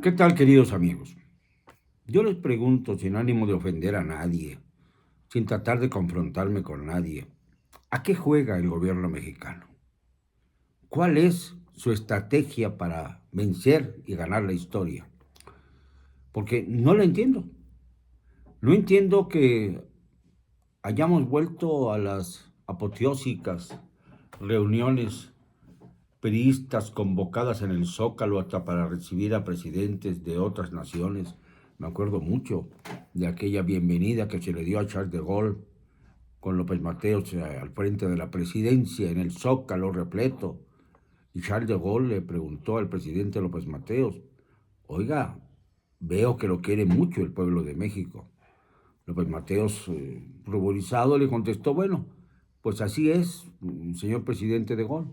¿Qué tal, queridos amigos? Yo les pregunto sin ánimo de ofender a nadie, sin tratar de confrontarme con nadie, ¿a qué juega el gobierno mexicano? ¿Cuál es su estrategia para vencer y ganar la historia? Porque no la entiendo. No entiendo que hayamos vuelto a las apoteósicas reuniones priistas convocadas en el Zócalo hasta para recibir a presidentes de otras naciones. Me acuerdo mucho de aquella bienvenida que se le dio a Charles de Gaulle con López Mateos al frente de la presidencia en el Zócalo repleto. Y Charles de Gaulle le preguntó al presidente López Mateos, oiga, veo que lo quiere mucho el pueblo de México. López Mateos, ruborizado, le contestó, bueno, pues así es, señor presidente de Gaulle.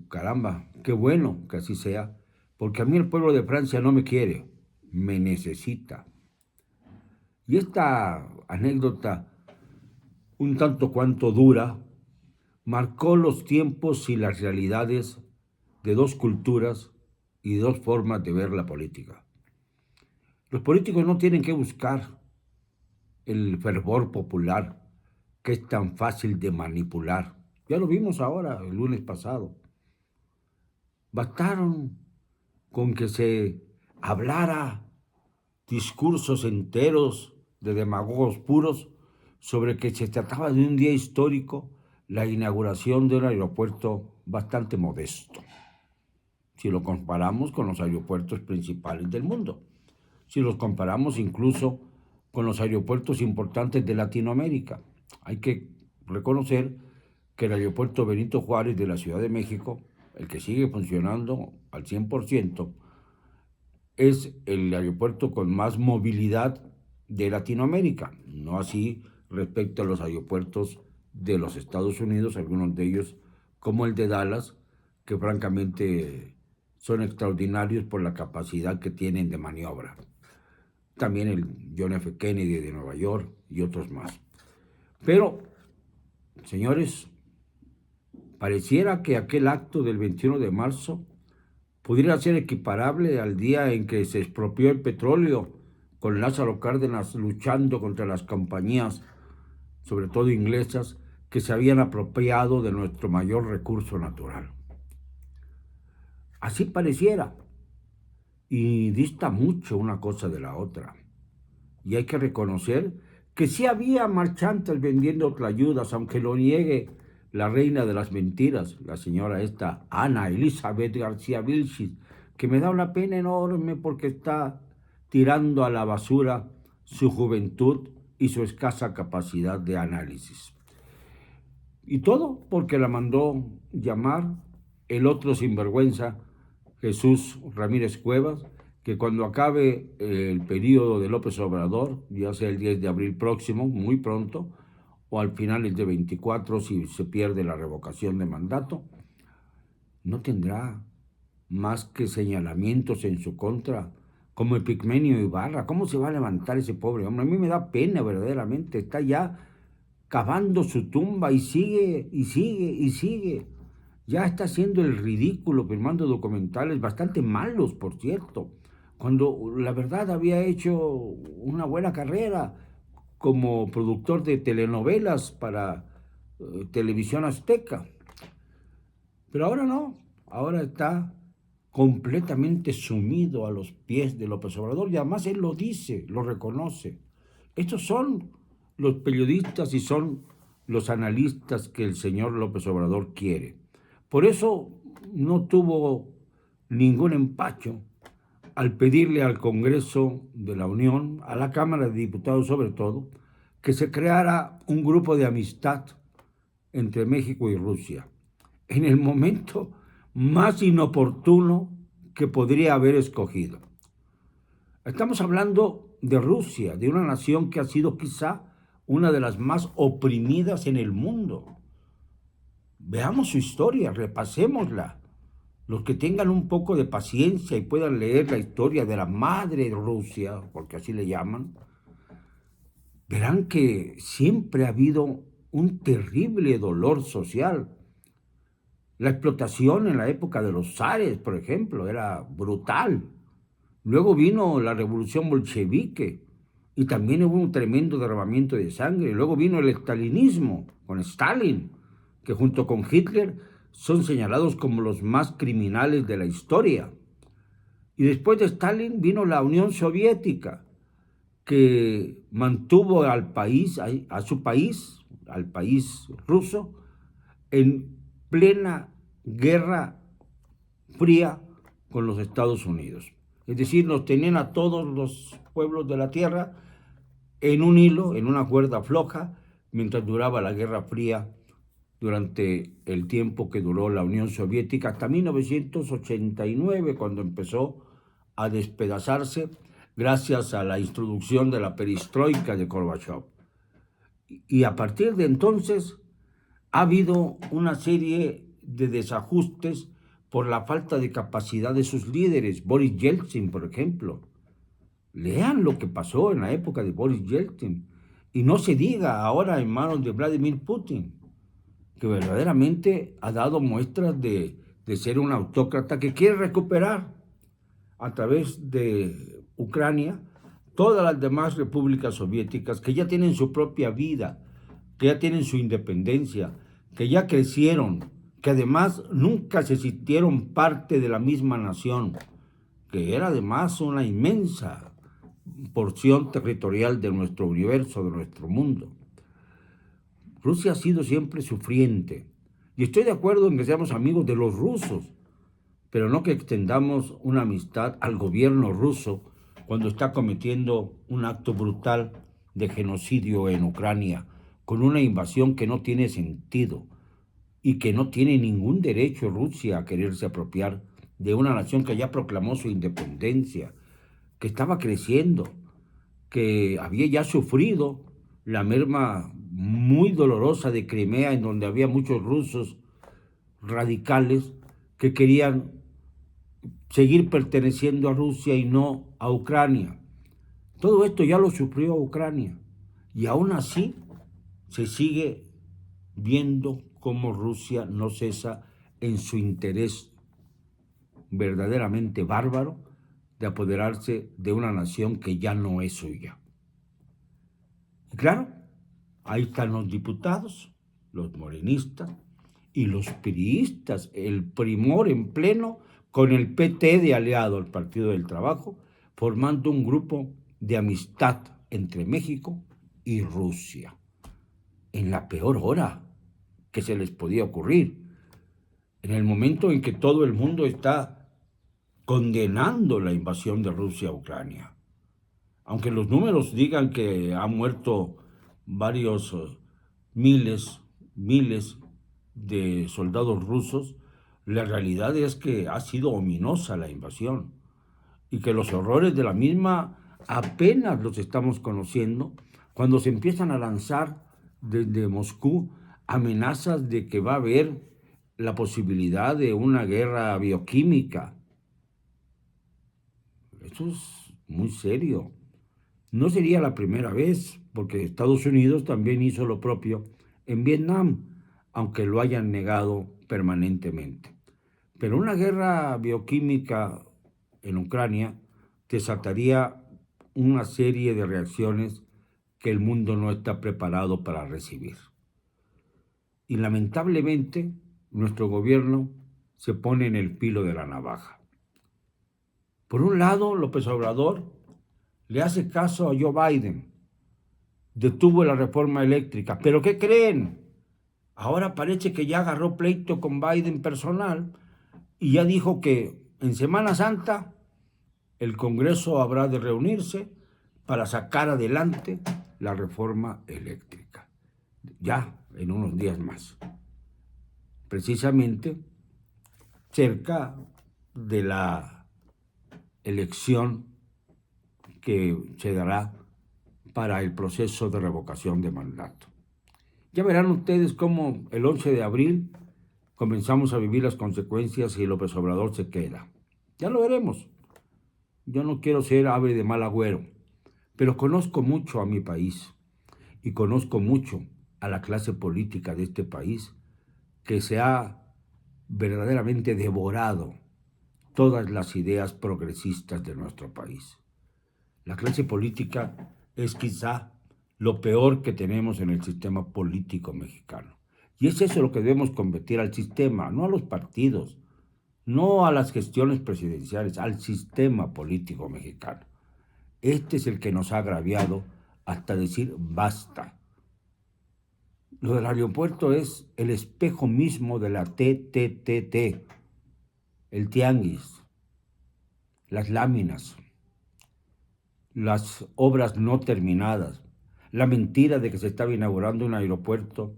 Caramba, qué bueno que así sea, porque a mí el pueblo de Francia no me quiere, me necesita. Y esta anécdota, un tanto cuanto dura, marcó los tiempos y las realidades de dos culturas y dos formas de ver la política. Los políticos no tienen que buscar el fervor popular, que es tan fácil de manipular. Ya lo vimos ahora, el lunes pasado. Bastaron con que se hablara discursos enteros de demagogos puros sobre que se trataba de un día histórico, la inauguración de un aeropuerto bastante modesto, si lo comparamos con los aeropuertos principales del mundo, si los comparamos incluso con los aeropuertos importantes de Latinoamérica. Hay que reconocer que el aeropuerto Benito Juárez de la Ciudad de México, el que sigue funcionando al 100%, es el aeropuerto con más movilidad de Latinoamérica, no así respecto a los aeropuertos de los Estados Unidos, algunos de ellos como el de Dallas, que francamente son extraordinarios por la capacidad que tienen de maniobra. También el John F. Kennedy de Nueva York y otros más. Pero, señores, pareciera que aquel acto del 21 de marzo pudiera ser equiparable al día en que se expropió el petróleo, con Lázaro Cárdenas luchando contra las compañías, sobre todo inglesas, que se habían apropiado de nuestro mayor recurso natural. Así pareciera, y dista mucho una cosa de la otra. Y hay que reconocer que sí había marchantes vendiendo tlayudas, aunque lo niegue la reina de las mentiras, la señora esta Ana Elizabeth García Vilchis, que me da una pena enorme porque está tirando a la basura su juventud y su escasa capacidad de análisis. Y todo porque la mandó llamar el otro sinvergüenza, Jesús Ramírez Cuevas, que cuando acabe el periodo de López Obrador, ya sea el 10 de abril próximo, muy pronto, o al final el de 24 si se pierde la revocación de mandato, no tendrá más que señalamientos en su contra, como Epigmenio Ibarra. ¿Cómo se va a levantar ese pobre hombre? A mí me da pena verdaderamente, está ya cavando su tumba y sigue, y sigue, y sigue. Ya está haciendo el ridículo, firmando documentales bastante malos, por cierto, cuando la verdad había hecho una buena carrera como productor de telenovelas para Televisión Azteca. Pero ahora no, ahora está completamente sumido a los pies de López Obrador y además él lo dice, lo reconoce. Estos son los periodistas y son los analistas que el señor López Obrador quiere. Por eso no tuvo ningún empacho al pedirle al Congreso de la Unión, a la Cámara de Diputados sobre todo, que se creara un grupo de amistad entre México y Rusia, en el momento más inoportuno que podría haber escogido. Estamos hablando de Rusia, de una nación que ha sido quizá una de las más oprimidas en el mundo. Veamos su historia, repasémosla. Los que tengan un poco de paciencia y puedan leer la historia de la madre Rusia, porque así le llaman, verán que siempre ha habido un terrible dolor social. La explotación en la época de los zares, por ejemplo, era brutal. Luego vino la revolución bolchevique y también hubo un tremendo derramamiento de sangre. Luego vino el estalinismo con Stalin, que junto con Hitler son señalados como los más criminales de la historia. Y después de Stalin vino la Unión Soviética, que mantuvo al país, al país ruso, en plena guerra fría con los Estados Unidos. Es decir, nos tenían a todos los pueblos de la tierra en un hilo, en una cuerda floja, mientras duraba la Guerra Fría durante el tiempo que duró la Unión Soviética, hasta 1989, cuando empezó a despedazarse gracias a la introducción de la perestroika de Gorbachev. Y a partir de entonces ha habido una serie de desajustes por la falta de capacidad de sus líderes. Boris Yeltsin, por ejemplo. Lean lo que pasó en la época de Boris Yeltsin. Y no se diga ahora en manos de Vladimir Putin, que verdaderamente ha dado muestras de ser un autócrata que quiere recuperar a través de Ucrania todas las demás repúblicas soviéticas que ya tienen su propia vida, que ya tienen su independencia, que ya crecieron, que además nunca se sintieron parte de la misma nación, que era además una inmensa porción territorial de nuestro universo, de nuestro mundo. Rusia ha sido siempre sufriente, y estoy de acuerdo en que seamos amigos de los rusos, pero no que extendamos una amistad al gobierno ruso cuando está cometiendo un acto brutal de genocidio en Ucrania, con una invasión que no tiene sentido y que no tiene ningún derecho Rusia a quererse apropiar de una nación que ya proclamó su independencia, que estaba creciendo, que había ya sufrido la merma muy dolorosa de Crimea, en donde había muchos rusos radicales que querían seguir perteneciendo a Rusia y no a Ucrania. Todo esto ya lo sufrió Ucrania y aún así se sigue viendo cómo Rusia no cesa en su interés verdaderamente bárbaro de apoderarse de una nación que ya no es suya. Y claro, ahí están los diputados, los morenistas y los priistas, el primor en pleno con el PT de aliado, el Partido del Trabajo, formando un grupo de amistad entre México y Rusia, en la peor hora que se les podía ocurrir, en el momento en que todo el mundo está condenando la invasión de Rusia a Ucrania. Aunque los números digan que han muerto varios miles de soldados rusos, la realidad es que ha sido ominosa la invasión y que los horrores de la misma apenas los estamos conociendo cuando se empiezan a lanzar desde Moscú amenazas de que va a haber la posibilidad de una guerra bioquímica. Eso es muy serio. No sería la primera vez, porque Estados Unidos también hizo lo propio en Vietnam, aunque lo hayan negado permanentemente. Pero una guerra bioquímica en Ucrania desataría una serie de reacciones que el mundo no está preparado para recibir. Y lamentablemente nuestro gobierno se pone en el filo de la navaja. Por un lado, López Obrador le hace caso a Joe Biden, detuvo la reforma eléctrica, pero ¿qué creen? Ahora parece que ya agarró pleito con Biden personal y ya dijo que en Semana Santa el Congreso habrá de reunirse para sacar adelante la reforma eléctrica, ya en unos días más, precisamente cerca de la elección que se dará para el proceso de revocación de mandato. Ya verán ustedes cómo el 11 de abril comenzamos a vivir las consecuencias si López Obrador se queda. Ya lo veremos. Yo no quiero ser ave de mal agüero, pero conozco mucho a mi país y conozco mucho a la clase política de este país que se ha verdaderamente devorado todas las ideas progresistas de nuestro país. La clase política es quizá lo peor que tenemos en el sistema político mexicano. Y es eso lo que debemos convertir al sistema, no a los partidos, no a las gestiones presidenciales, al sistema político mexicano. Este es el que nos ha agraviado hasta decir basta. Lo del aeropuerto es el espejo mismo de la TTTT, el tianguis, las láminas, las obras no terminadas, la mentira de que se estaba inaugurando un aeropuerto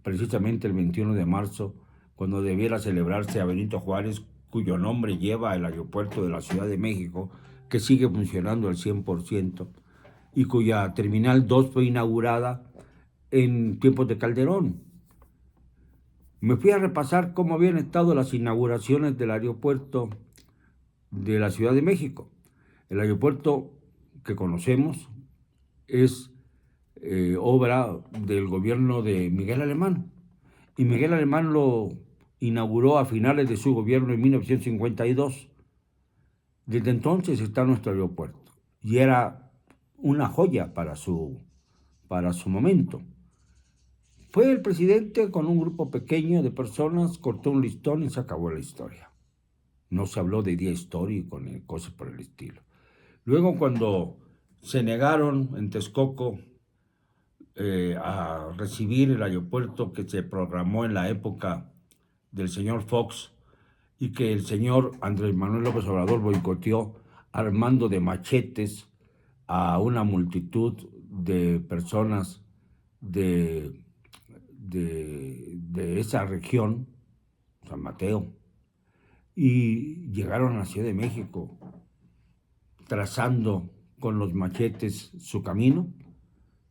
precisamente el 21 de marzo, cuando debiera celebrarse a Benito Juárez, cuyo nombre lleva el aeropuerto de la Ciudad de México, que sigue funcionando al 100%, y cuya Terminal 2 fue inaugurada en tiempos de Calderón. Me fui a repasar cómo habían estado las inauguraciones del aeropuerto de la Ciudad de México. El aeropuerto que conocemos es obra del gobierno de Miguel Alemán. Y Miguel Alemán lo inauguró a finales de su gobierno en 1952. Desde entonces está nuestro aeropuerto. Y era una joya para su momento. Fue el presidente con un grupo pequeño de personas, cortó un listón y se acabó la historia. No se habló de día histórico ni cosas por el estilo. Luego, cuando se negaron en Texcoco a recibir el aeropuerto que se programó en la época del señor Fox y que el señor Andrés Manuel López Obrador boicoteó armando de machetes a una multitud de personas de esa región, San Mateo, y llegaron a la Ciudad de México trazando con los machetes su camino,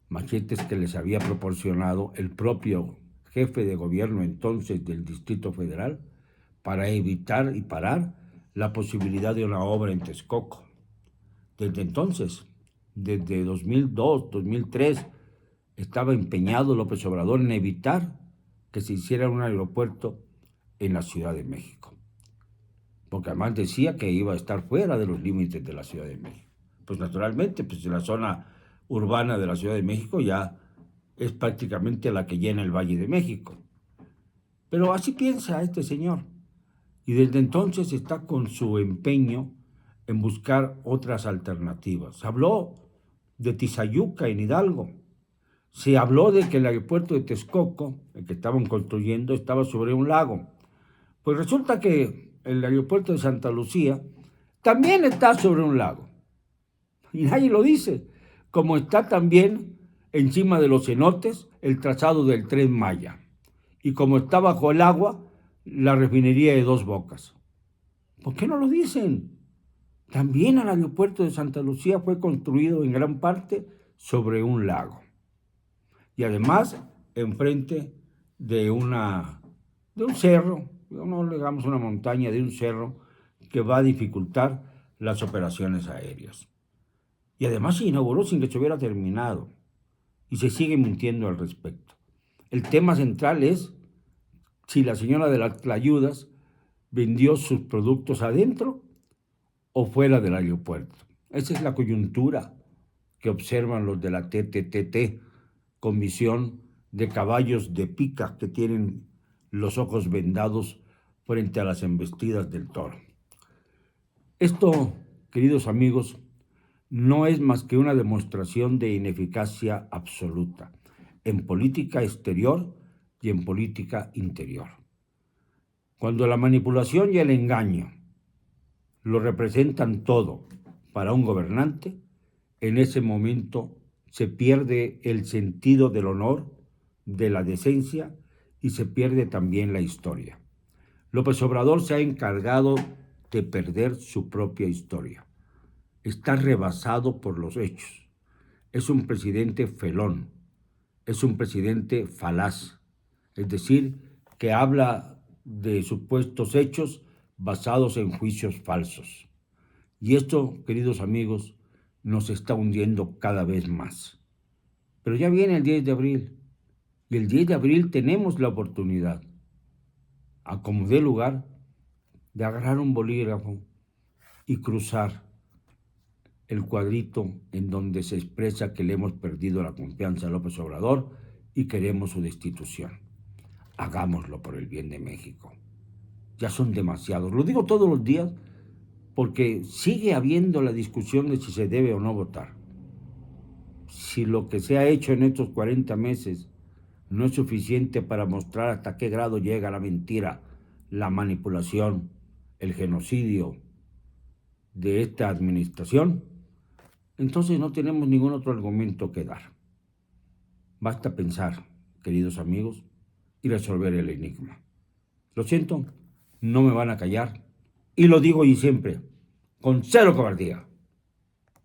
machetes que les había proporcionado el propio jefe de gobierno entonces del Distrito Federal para evitar y parar la posibilidad de una obra en Texcoco. Desde entonces, desde 2002, 2003, estaba empeñado López Obrador en evitar que se hiciera un aeropuerto en la Ciudad de México, porque además decía que iba a estar fuera de los límites de la Ciudad de México. Pues naturalmente, pues la zona urbana de la Ciudad de México ya es prácticamente la que llena el Valle de México. Pero así piensa este señor. Y desde entonces está con su empeño en buscar otras alternativas. Se habló de Tizayuca en Hidalgo. Se habló de que el aeropuerto de Texcoco, el que estaban construyendo, estaba sobre un lago. Pues resulta que el aeropuerto de Santa Lucía también está sobre un lago. Y nadie lo dice. Como está también encima de los cenotes el trazado del Tren Maya. Y como está bajo el agua la refinería de Dos Bocas. ¿Por qué no lo dicen? También el aeropuerto de Santa Lucía fue construido en gran parte sobre un lago. Y además enfrente de un cerro, no digamos una montaña, de un cerro que va a dificultar las operaciones aéreas. Y además se inauguró sin que se hubiera terminado. Y se sigue mintiendo al respecto. El tema central es si la señora de las Tlayudas vendió sus productos adentro o fuera del aeropuerto. Esa es la coyuntura que observan los de la TTTT, con visión de caballos de pica que tienen los ojos vendados frente a las embestidas del toro. Esto, queridos amigos, no es más que una demostración de ineficacia absoluta en política exterior y en política interior. Cuando la manipulación y el engaño lo representan todo para un gobernante, en ese momento se pierde el sentido del honor, de la decencia y se pierde también la historia. López Obrador se ha encargado de perder su propia historia. Está rebasado por los hechos. Es un presidente felón, es un presidente falaz, es decir, que habla de supuestos hechos basados en juicios falsos. Y esto, queridos amigos, nos está hundiendo cada vez más. Pero ya viene el 10 de abril, y el 10 de abril tenemos la oportunidad, a como dé lugar, de agarrar un bolígrafo y cruzar el cuadrito en donde se expresa que le hemos perdido la confianza a López Obrador y queremos su destitución. Hagámoslo por el bien de México. Ya son demasiados. Lo digo todos los días porque sigue habiendo la discusión de si se debe o no votar. Si lo que se ha hecho en estos 40 meses no es suficiente para mostrar hasta qué grado llega la mentira, la manipulación, el genocidio de esta administración, entonces no tenemos ningún otro argumento que dar. Basta pensar, queridos amigos, y resolver el enigma. Lo siento, no me van a callar, y lo digo y siempre, con cero cobardía.